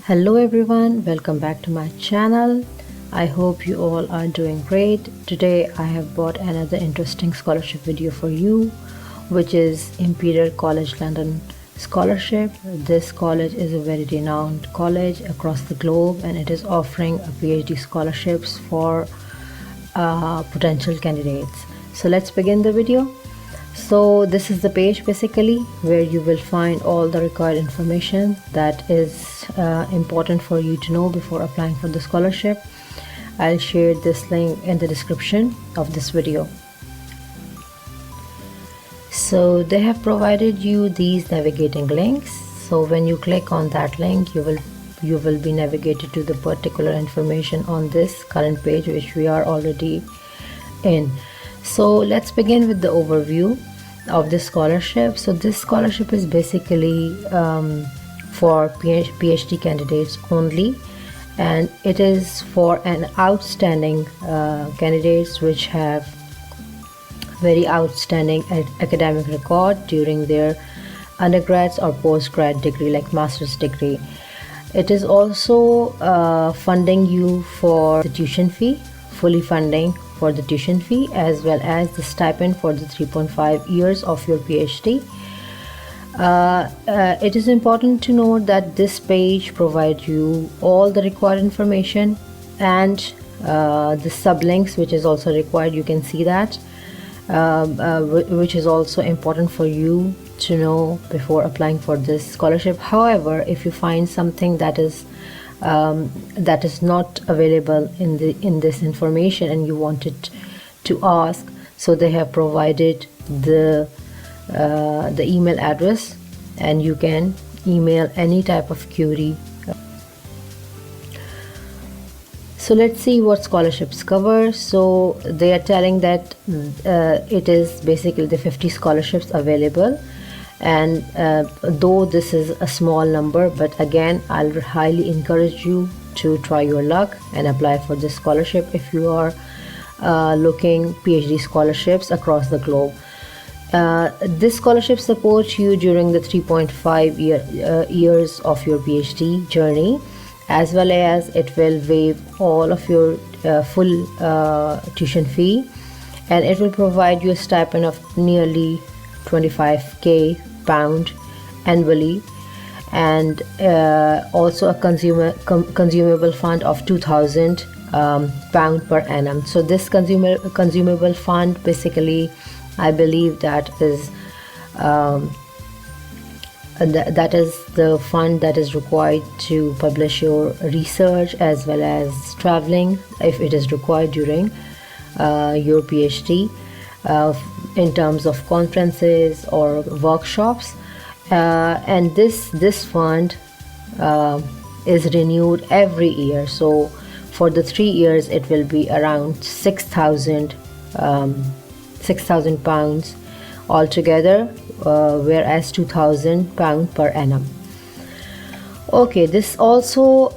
Hello everyone, welcome back to my channel. I hope you all are doing great. Today I have brought another interesting scholarship video for you, which is Imperial College London Scholarship. This college is a very renowned college across the globe, and it is offering a PhD scholarships for potential candidates. So let's begin the video. So this is the page basically where you will find all the required information that is important for you to know before applying for the scholarship. I'll share this link in the description of this video. So they have provided you these navigating links. So when you click on that link, you will be navigated to the particular information on this current page which we are already in. So let's begin with the overview of this scholarship. So this scholarship is basically for PhD candidates only, and it is for an outstanding candidates which have very outstanding academic record during their undergrads or postgrad degree, like master's degree. It is also funding you for the tuition fee, fully funding for the tuition fee, as well as the stipend for the 3.5 years of your PhD. It is important to note that this page provides you all the required information and the sublinks which is also required. You can see that, which is also important for you to know before applying for this scholarship. However, if you find something that is not available in this information and you wanted to ask, so they have provided the email address, and you can email any type of query. So let's see what scholarships cover. So they are telling that it is basically the 50 scholarships available, and though this is a small number, but again I'll highly encourage you to try your luck and apply for this scholarship if you are looking PhD scholarships across the globe. This scholarship supports you during the 3.5 years of your PhD journey, as well as it will waive all of your full tuition fee, and it will provide you a stipend of nearly 25k pound annually, and also a consumable fund of 2,000 pound per annum. So this consumable fund, basically I believe that is that is the fund that is required to publish your research as well as traveling if it is required during your PhD, in terms of conferences or workshops, and this fund is renewed every year. So for the 3 years it will be around 6,000 pounds altogether, whereas 2,000 pounds per annum. Okay, this also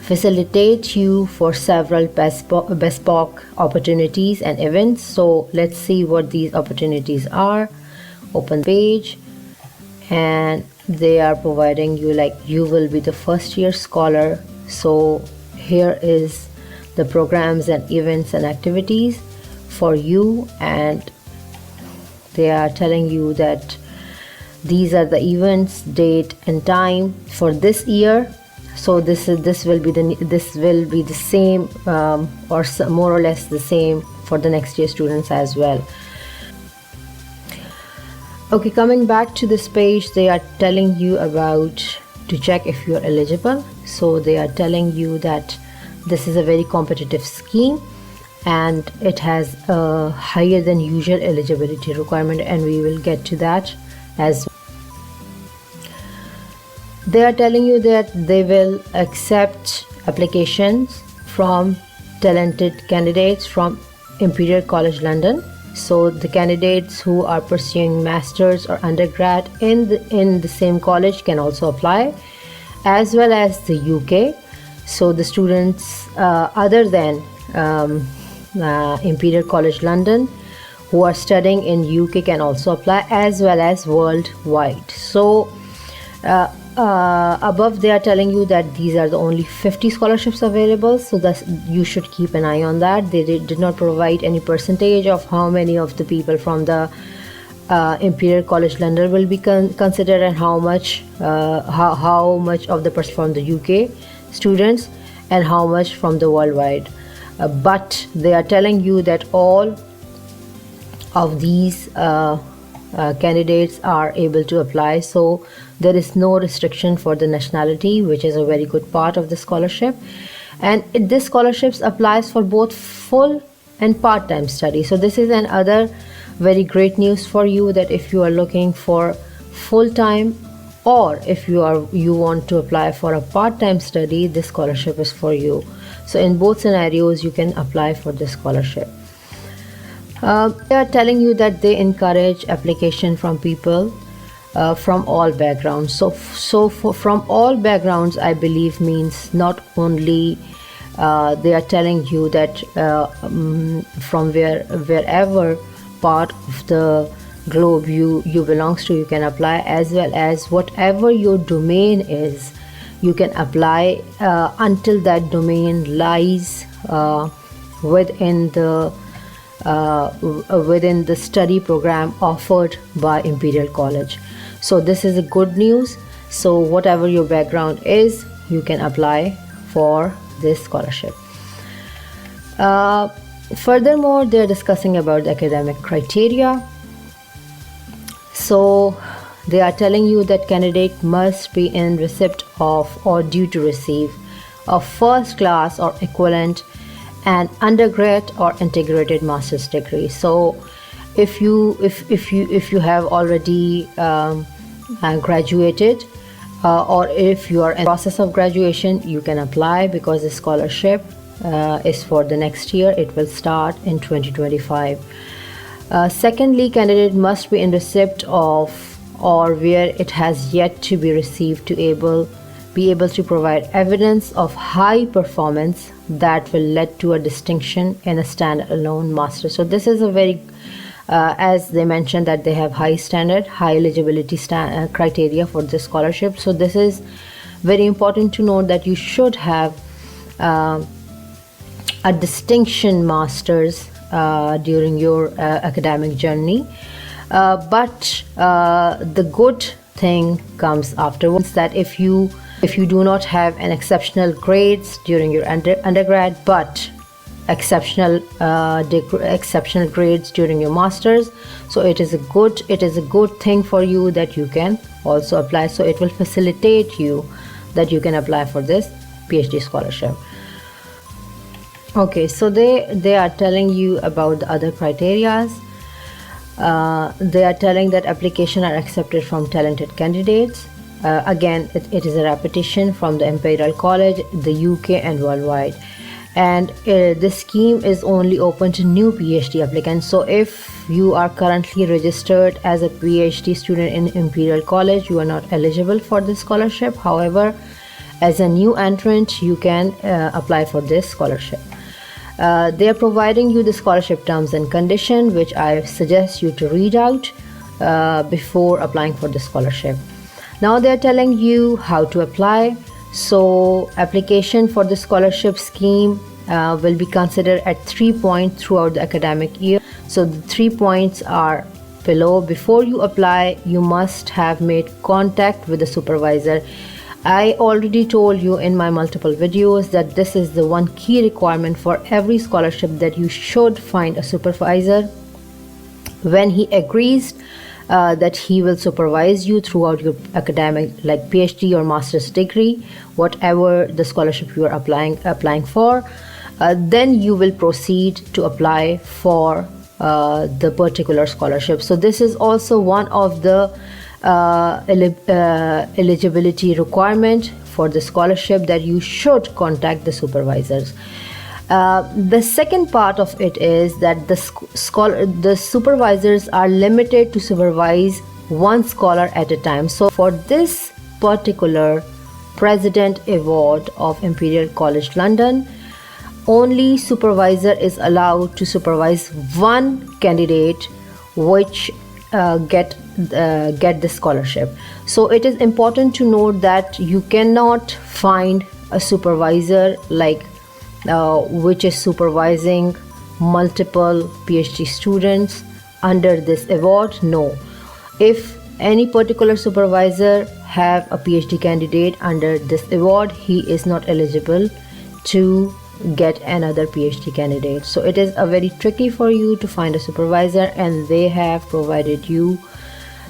facilitate you for several bespoke opportunities and events. So let's see what these opportunities are. Open page, and they are providing you, like, you will be the first year scholar. So here is the programs and events and activities for you, and they are telling you that these are the events, date and time for this year. So this will be the same or more or less the same for the next year students as well. Okay, coming back to this page, they are telling you about to check if you are eligible. So they are telling you that this is a very competitive scheme, and it has a higher than usual eligibility requirement, and we will get to that as well. They are telling you that they will accept applications from talented candidates from Imperial College London. So the candidates who are pursuing masters or undergrad in the same college can also apply, as well as the UK. So the students other than Imperial College London who are studying in UK can also apply, as well as worldwide. So above they are telling you that these are the only 50 scholarships available, so that you should keep an eye on that. They did not provide any percentage of how many of the people from the Imperial College London will be considered, and how much of the person from the UK students, and how much from the worldwide. But they are telling you that all of these candidates are able to apply, so there is no restriction for the nationality, which is a very good part of the scholarship. And this scholarships applies for both full and part-time study. So this is another very great news for you, that if you are looking for full-time, or if you want to apply for a part-time study, this scholarship is for you. So in both scenarios you can apply for this scholarship. They are telling you that they encourage application from people from all backgrounds. So from all backgrounds, I believe, means not only they are telling you that from wherever part of the globe you belongs to, you can apply, as well as whatever your domain is, you can apply until that domain lies within the study program offered by Imperial College. So this is a good news. So whatever your background is, you can apply for this scholarship. Furthermore, they are discussing about the academic criteria. So they are telling you that candidate must be in receipt of or due to receive a first class or equivalent an undergrad or integrated master's degree. So if you have already graduated, or if you are in the process of graduation, you can apply, because the scholarship is for the next year. It will start in 2025. Secondly, candidate must be in receipt of or where it has yet to be received to be able to provide evidence of high performance that will lead to a distinction in a standalone master. So this is a very as they mentioned that they have high standard, high eligibility criteria for this scholarship. So this is very important to note, that you should have a distinction masters during your academic journey. But the good thing comes afterwards, that if you do not have an exceptional grades during your undergrad, but exceptional grades during your masters, so it is a good thing for you that you can also apply. So it will facilitate you that you can apply for this PhD scholarship. Okay, so they are telling you about the other criterias. They are telling that application are accepted from talented candidates. Again, it is a repetition from the Imperial College, the UK and worldwide. And the scheme is only open to new PhD applicants. So if you are currently registered as a PhD student in Imperial College, you are not eligible for this scholarship. However, as a new entrant, you can apply for this scholarship. They are providing you the scholarship terms and condition, which I suggest you to read out before applying for the scholarship. Now they are telling you how to apply. So application for the scholarship scheme will be considered at 3 points throughout the academic year. So the 3 points are below. Before you apply, you must have made contact with the supervisor. I already told you in my multiple videos that this is the one key requirement for every scholarship, that you should find a supervisor. When he agrees that he will supervise you throughout your academic, like PhD or master's degree, whatever the scholarship you are applying for, then you will proceed to apply for the particular scholarship. So this is also one of the eligibility requirement for the scholarship, that you should contact the supervisors. The second part of it is that the supervisors are limited to supervise one scholar at a time. So for this particular President Award of Imperial College London, only supervisor is allowed to supervise one candidate which get get the scholarship. So it is important to note that you cannot find a supervisor like which is supervising multiple PhD students under this award. No, if any particular supervisor have a PhD candidate under this award, he is not eligible to get another PhD candidate. So it is a very tricky for you to find a supervisor, and they have provided you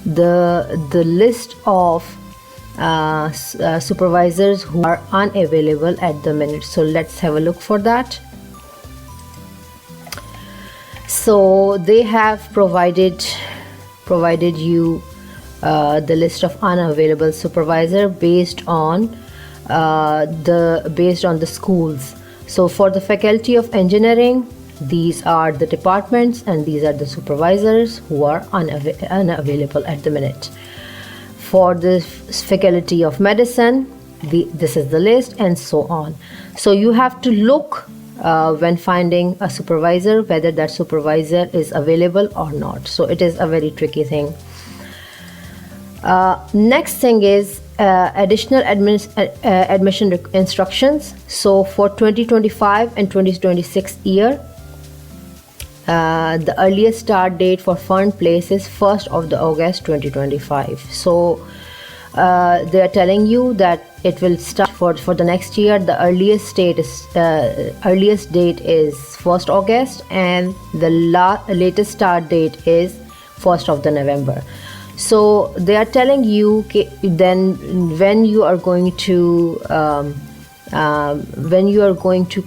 the list of supervisors who are unavailable at the minute. So let's have a look for that. So they have provided you the list of unavailable supervisor based on the schools. So for the Faculty of Engineering, these are the departments and these are the supervisors who are unavailable at the minute. For the Faculty of Medicine, this is the list, and so on. So you have to look when finding a supervisor whether that supervisor is available or not. So it is a very tricky thing. Next thing is additional admission instructions. So for 2025 and 2026 year, the earliest start date for fund place is 1st of August 2025. So they are telling you that it will start for the next year. The earliest date is 1st August, and the latest start date is 1st of November. So they are telling you then when you are going to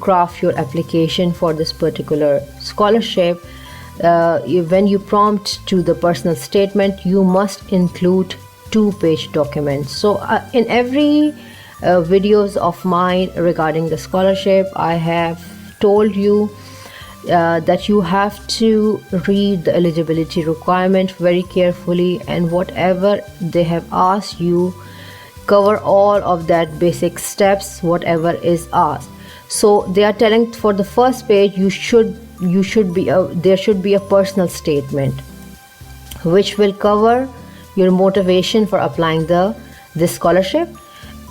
craft your application for this particular scholarship, when you prompt to the personal statement, you must include 2-page documents. So in every videos of mine regarding the scholarship, I have told you that you have to read the eligibility requirement very carefully, and whatever they have asked you, cover all of that basic steps whatever is asked. So they are telling for the first page there should be a personal statement which will cover your motivation for applying this scholarship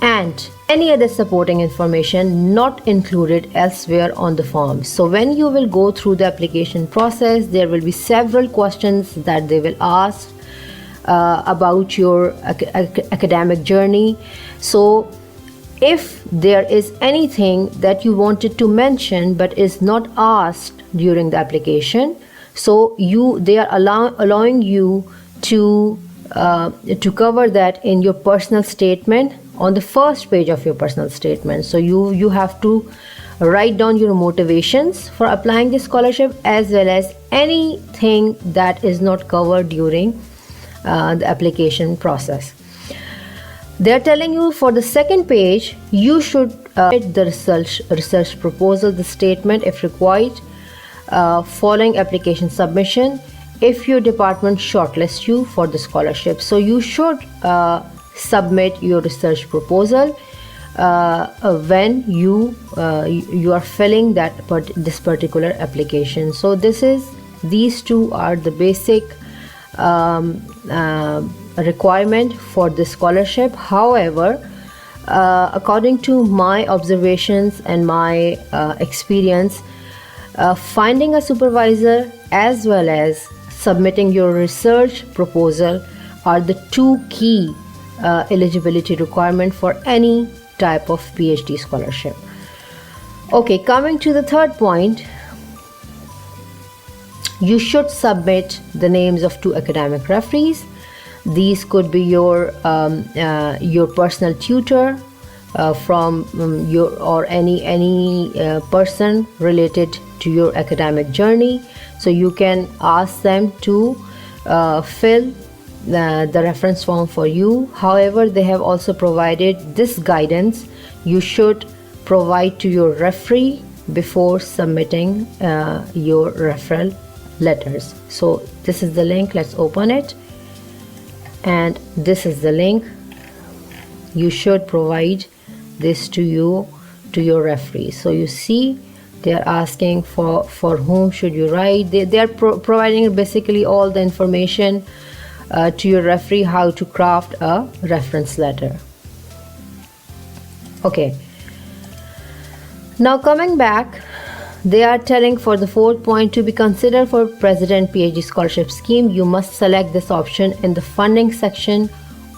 and any other supporting information not included elsewhere on the form. So when you will go through the application process, there will be several questions that they will ask about your academic journey. So if there is anything that you wanted to mention but is not asked during the application, so they are allowing you to cover that in your personal statement on the first page of your personal statement. So you have to write down your motivations for applying this scholarship as well as anything that is not covered during the application process. They're telling you for the second page, you should write the research proposal, the statement if required, following application submission if your department shortlists you for the scholarship. So you should submit your research proposal when you are filling this particular application. So these two are the basic requirement for the scholarship. However, according to my observations and my experience, finding a supervisor as well as submitting your research proposal are the two key eligibility requirement for any type of PhD scholarship. Okay, coming to the third point, you should submit the names of 2 academic referees. These could be your personal tutor from your or any person related to your academic journey. So you can ask them to fill the reference form for you. However, they have also provided this guidance you should provide to your referee before submitting your referral letters. So this is the link, let's open it, and this is the link. You should provide this to your referee. So you see they are asking for whom should you write. They are providing basically all the information to your referee how to craft a reference letter. Okay, now coming back, they are telling for the fourth point, to be considered for President PhD scholarship scheme, you must select this option in the funding section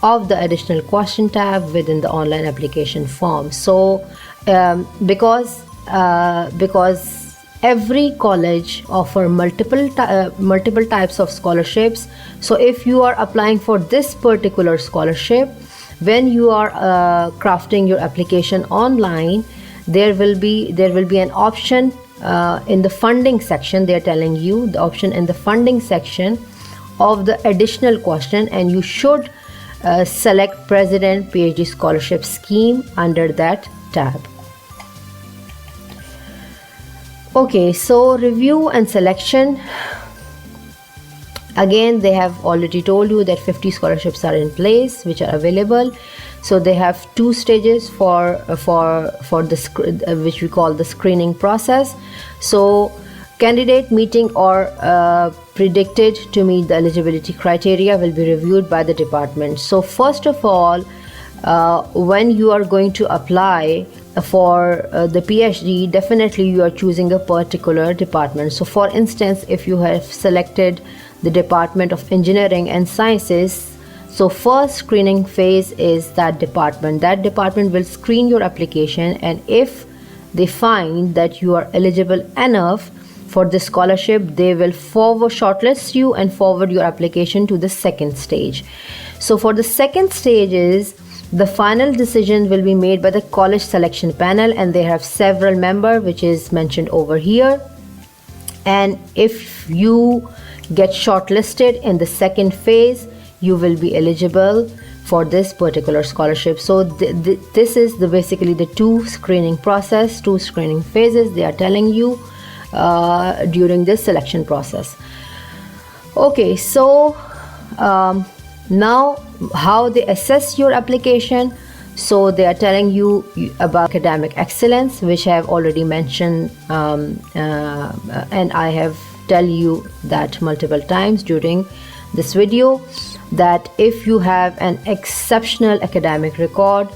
of the additional question tab within the online application form. So because every college offer multiple types of scholarships, so if you are applying for this particular scholarship, when you are crafting your application online, there will be an option in the funding section. They are telling you the option in the funding section of the additional question, and you should select President PhD scholarship scheme under that tab. Okay, so review and selection. Again, they have already told you that 50 scholarships are in place which are available. So they have two stages for the which we call the screening process. So candidate meeting or predicted to meet the eligibility criteria will be reviewed by the department. So first of all, when you are going to apply for the PhD, definitely you are choosing a particular department. So for instance, if you have selected the Department of Engineering and Sciences, so first screening phase is that department. That department will screen your application, and if they find that you are eligible enough for the scholarship, they will shortlist you and forward your application to the second stage. So for the second stage is the final decision will be made by the college selection panel, and they have several members which is mentioned over here. And if you get shortlisted in the second phase, you will be eligible for this particular scholarship. So this is basically the two screening phases they are telling you during this selection process. Okay, so now how they assess your application. So they are telling you about academic excellence, which I have already mentioned, and I have tell you that multiple times during this video, that if you have an exceptional academic record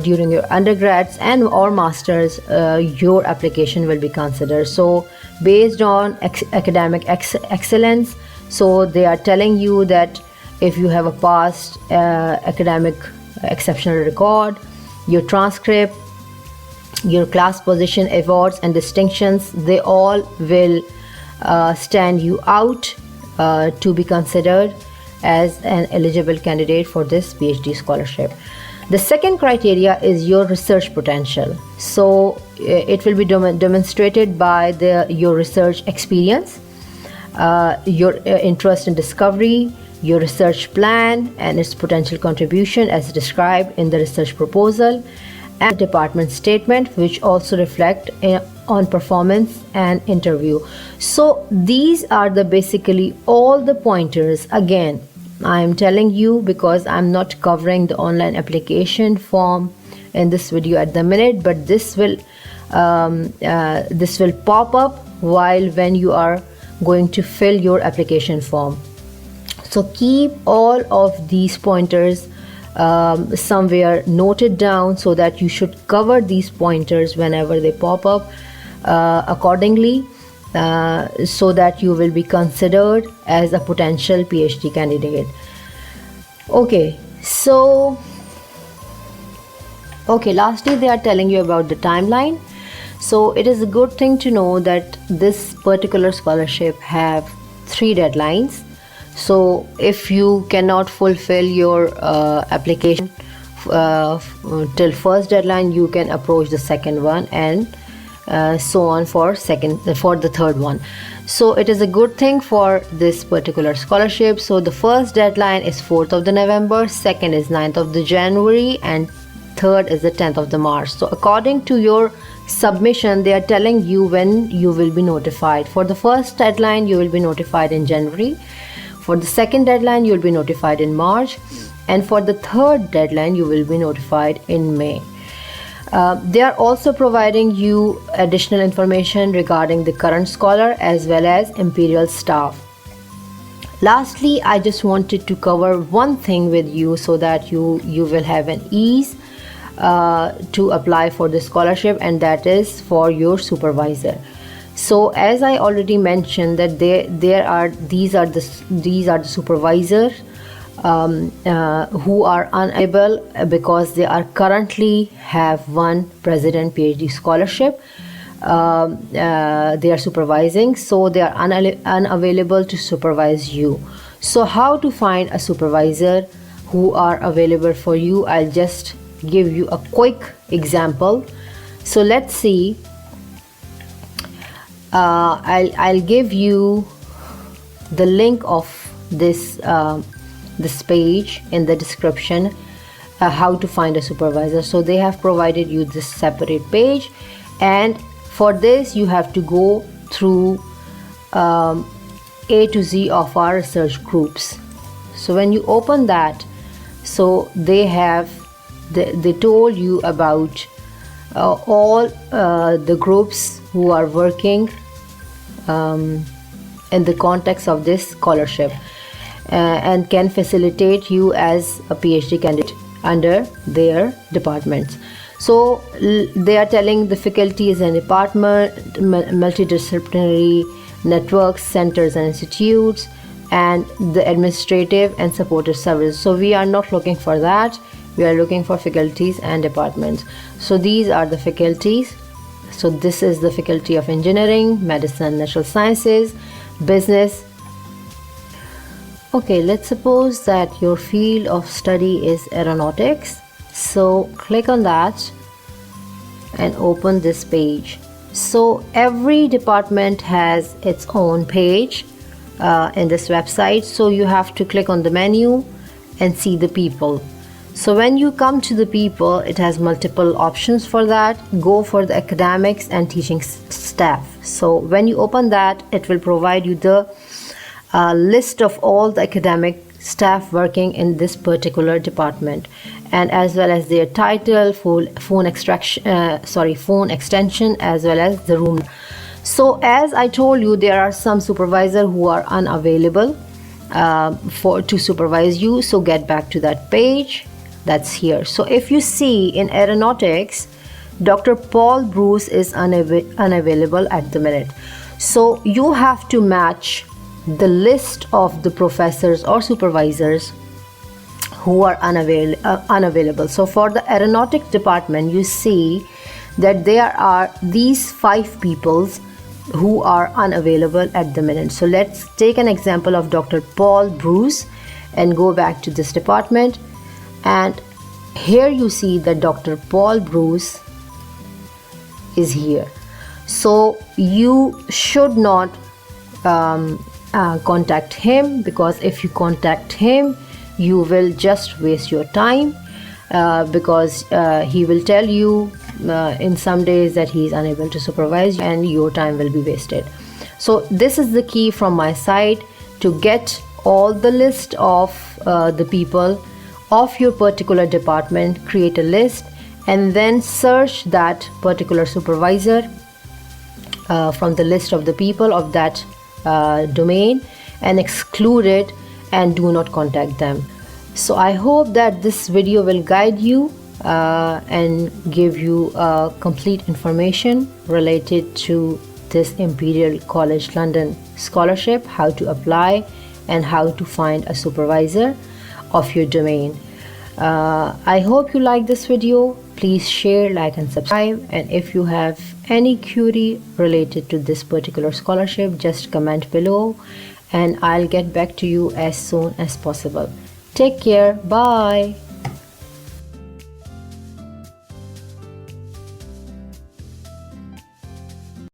during your undergrads and or masters, your application will be considered. So based on academic excellence, so they are telling you that if you have a past academic exceptional record, your transcript, your class position, awards and distinctions, they all will stand you out to be considered as an eligible candidate for this PhD scholarship. The second criteria is your research potential. So it will be demonstrated by your research experience, your interest in discovery, your research plan and its potential contribution as described in the research proposal, and department statement, which also reflect on performance and interview. So these are basically all the pointers. Again, I am telling you because I'm not covering the online application form in this video at the minute, but this will pop up when you are going to fill your application form. So keep all of these pointers somewhere noted down, so that you should cover these pointers whenever they pop up accordingly, so that you will be considered as a potential PhD candidate. Okay, lastly they are telling you about the timeline. So it is a good thing to know that this particular scholarship have 3 deadlines. So if you cannot fulfill your application till first deadline, you can approach the second one, and so on for the third one. So it is a good thing for this particular scholarship. So the first deadline is 4th of the November, second is 9th of the January, and third is the 10th of the March. So according to your submission, they are telling you when you will be notified. For the first deadline, you will be notified in January. For the second deadline, you will be notified in March, and for the third deadline, you will be notified in May. They are also providing you additional information regarding the current scholar as well as imperial staff. Lastly, I just wanted to cover one thing with you so that you will have an ease to apply for the scholarship, and that is for your supervisor. So as I already mentioned that these are the supervisors who are unable because they are currently have one president PhD scholarship they are supervising, so they are unavailable to supervise you. So how to find a supervisor who are available for you? I'll just give you a quick example. So let's see. I'll give you the link of this page in the description, how to find a supervisor. So they have provided you this separate page, and for this you have to go through A to Z of our research groups. So when you open that, so they told you about all the groups who are working in the context of this scholarship and can facilitate you as a PhD candidate under their departments. So they are telling the faculties and department, multidisciplinary networks, centers and institutes, and the administrative and supportive services. So we are not looking for that. We are looking for faculties and departments. So these are the faculties. So this is the faculty of engineering, medicine, natural sciences, business. Okay, let's suppose that your field of study is aeronautics. So click on that and open this page. So every department has its own page in this website. So you have to click on the menu and see the people. So when you come to the people, it has multiple options for that. Go for the academics and teaching staff. So when you open that, it will provide you the list of all the academic staff working in this particular department, and as well as their title, phone extension, as well as the room. So as I told you, there are some supervisors who are unavailable to supervise you. So get back to that page. That's here. So if you see in aeronautics, Dr. Paul Bruce is unavailable at the minute. So you have to match the list of the professors or supervisors who are unavailable. So for the aeronautic department, you see that there are these 5 people who are unavailable at the minute. So let's take an example of Dr. Paul Bruce and go back to this department, and here you see that Dr. Paul Bruce is here. So you should not contact him, because if you contact him, you will just waste your time because he will tell you in some days that he is unable to supervise you, and your time will be wasted. So this is the key from my side to get all the list of the people of your particular department. Create a list and then search that particular supervisor from the list of the people of that domain and exclude it and do not contact them. So I hope that this video will guide you and give you complete information related to this Imperial College London scholarship, how to apply and how to find a supervisor of your domain. I hope you like this video. Please share, like and subscribe, and if you have any query related to this particular scholarship, just comment below and I'll get back to you as soon as possible. Take care. Bye.